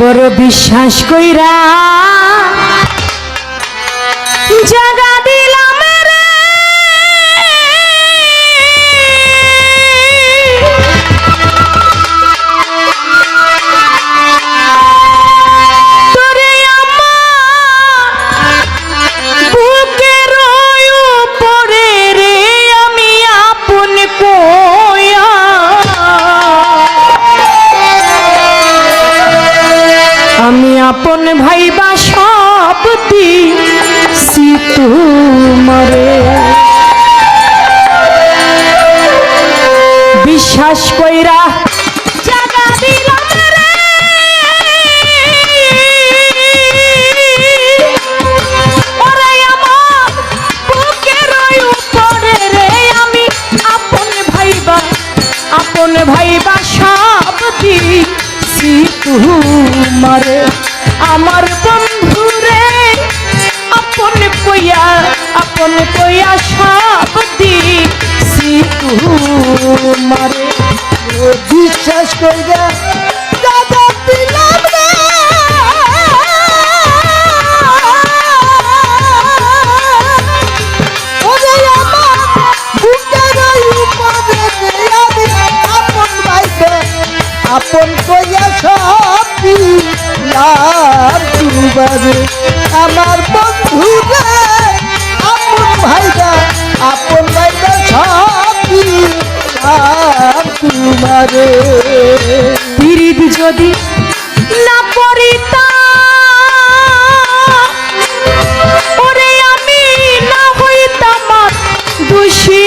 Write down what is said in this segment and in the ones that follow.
বড় বিশ্বাস কইরা জাগা দিলাম রে, তোরে আমার বুকের উপরে রে আমি আপন কইয়া আমি আপন ভাইবা সব দিছি তোমারে। বিশ্বাস কইরা জাগা দিলাম রে, ওরে আমার বুকের উপরে রে আমি আপন ভাইবা সব দিছি তোমারে। আমার বন্ধু রে আপন কইয়া সব দিছি তোমারে। বিশ্বাস কইরা দাদা দিলাম রে, ওরে আমার বুকের উপরে আমি আপন ভাইবে আপন কইয়া সব দিলাম তোমারে। আমার বন্ধু রে আপন ভাইবা সব দিলাম তোমারে। পীড়িত যদি না করিতাম ওরে আমি না হইতাম দোষী।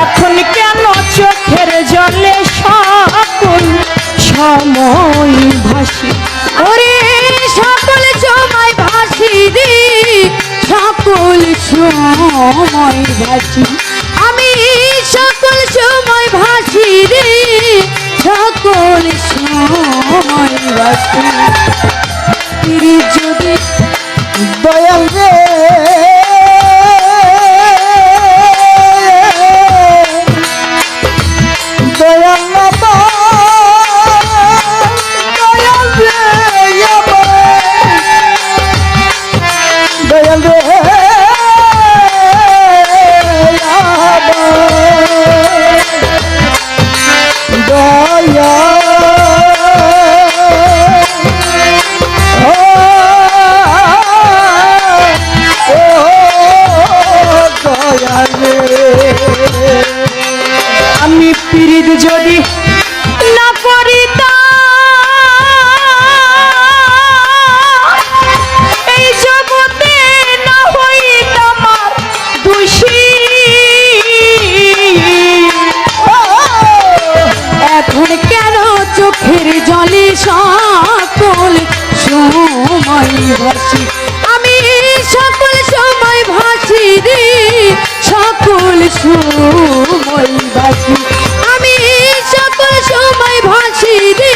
এখন কেন চোখের জলে সকল সময় ভাসি, ওরে সকল সময় ভাসি রে, সকল সময় ভাসি আমি, সকল সময় ভাসি রে, সকল সময় ভাসি। যদি দয়াল রে দয়াল বাবা, দয়াল রে দয়াল রে আমি পীড়িত যদি না করিতাম এই জগতে না হইতাম দোষী। এখন কেন চোখের জলে সকল সময় ভাসি আমি, সকল সময় ভাসি রে, সকল সময় ভাসি আমি, সকল সময় ভাসি রে,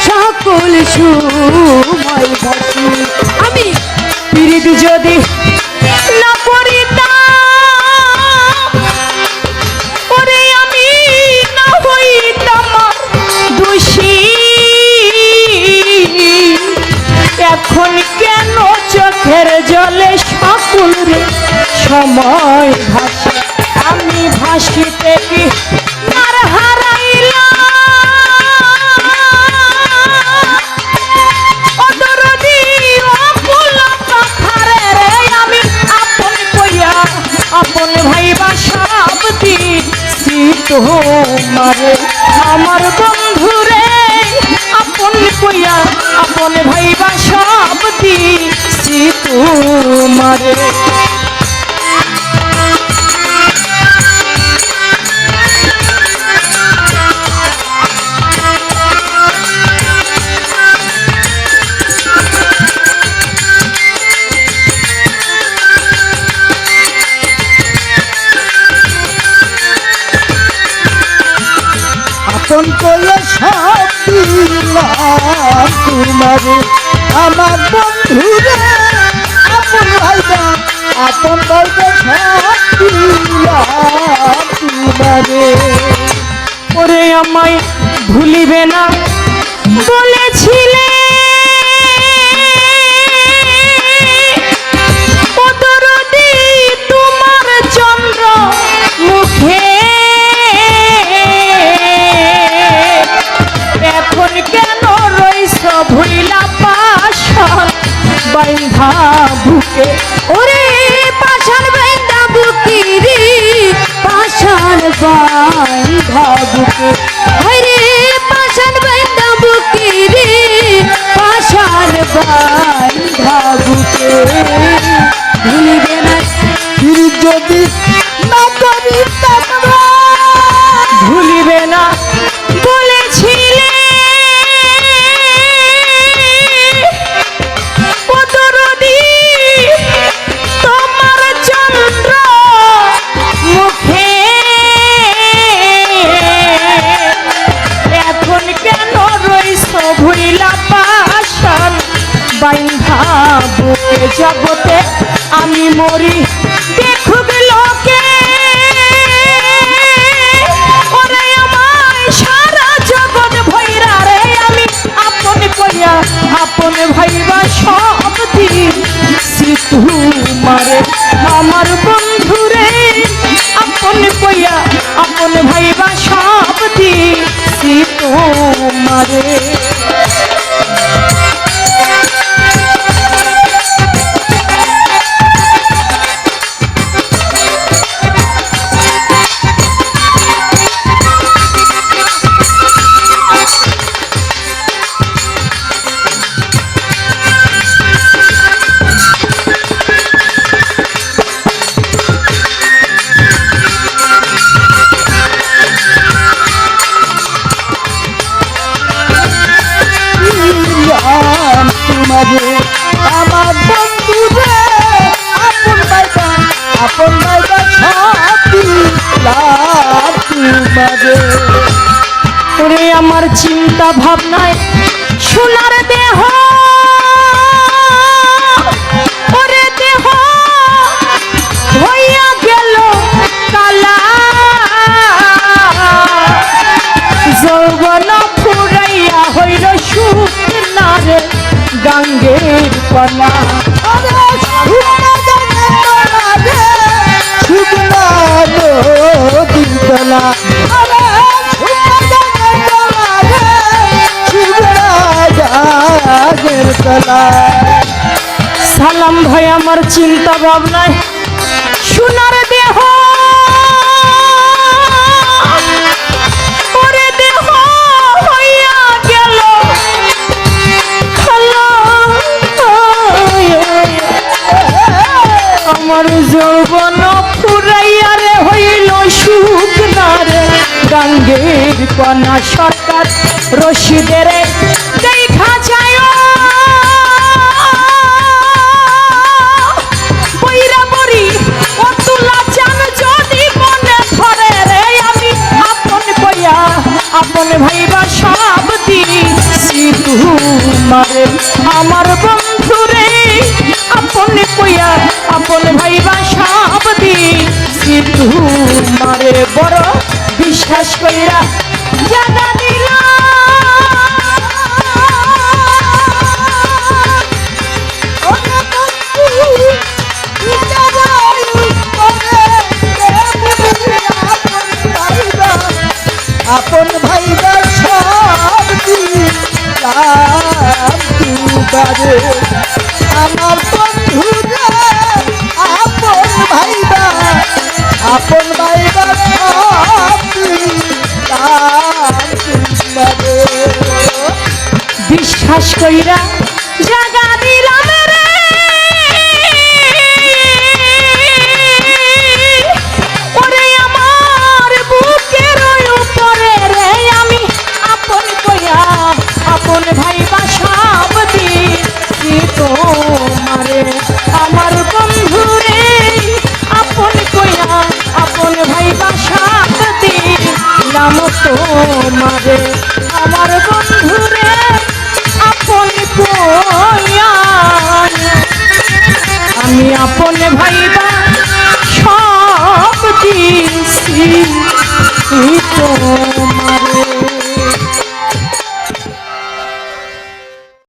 সকল সময় ভাসি আমি। পীড়িত যদি না করিতাম ওরে আমি না হইতাম দোষী। এখন কেন চোখের জলে সকল রে সময় ভাসি আমি, ভাসিতে কি আর হারাইলাম অদরদি অকুল পাখারে রে আমি আপন ভাইবা সব দিছি তোমারে। আমার বন্ধু রে আপন ভাইবা সব দিছি তোমারে। আপন কইয়া সব দিলাম তোমারে। আমার বন্ধু রে আপন ভাইবা আপন ভাইবা সব দিলাম তোমারে। ওরে আমায় ভুলিবে না বলেছিলে ও দরদি তোমার চন্দ্র মুখে এখন কেন রইছ ভুইলা পাশান বাইন্ধা বুকে ওরে পাশান বাইন্ধা বুকে রে পাশান বাইন্ধা বুকে হরে পাশান বাইন্ধা বুকে রে পাশান বাইন্ধা বুকে ভুলিবে না ফির যদি না করি তোমরা ভুলিবে না বলেছিলে ও দরদি তোমার চন্দ্র মুখে এখন কেন রইছ ভুইলা পাশান বাইন্ধা বুকে জগতে আমি মরি দেখুক লোকে ওরে আমায় সারা জগৎ ভৈরা রে আমি আপন কইয়া আপন ভাইবা সব দিন তোমারে আমার বন্ধু রে আপন কইয়া আপন ভাইবা সব দিন তোমারে তোমারে আমার বন্ধু রে আপন বাইবা সব তোমারে ওরে আমার চিন্তা ভাবনায় সোনার দেহ ওরে দেহ হইয়া গেল কালা যৌবন ফুরাইয়া হইল শুকনার গাঙ্গের কলা শুকনা নদীর তলা সালাম ভাই আমার চিন্তা ভাবনায় সোনার দেহ ওরে দেহ হইয়া গেল খালা আমার যৌবন ফুরাইয়া রে হইল শুকনার গাঙ্গের কনা সরকার রশিদের দেখা যায় বইরা বড়ি অতুলা চান যদি মনে ধরে রে আমি আপন কইয়া আপন ভাইবা সব দিছি তোমারে আমার বন্ধু রে আপন কইয়া আপন ভাইবা সব দিছি তোমারে বড় বিশ্বাস কইরা জানা দিলা আপন ভাইবা সব দিবারে আমার বন্ধু রে আপন ভাইবা সব দিবারে বিশ্বাস কইরা জাগা দিলাম রে ওরে আমার বুকের উপরে রে আমি আপন কইয়া আপন ভাইবা সব দিছি তোমারে আমার বন্ধু রে আপন কইয়া আপন ভাইবা সব দিলাম তোমারে আমার বন্ধু রে আপন কইয়া আমি আপন ভাইবা সব দিছি তোমারে।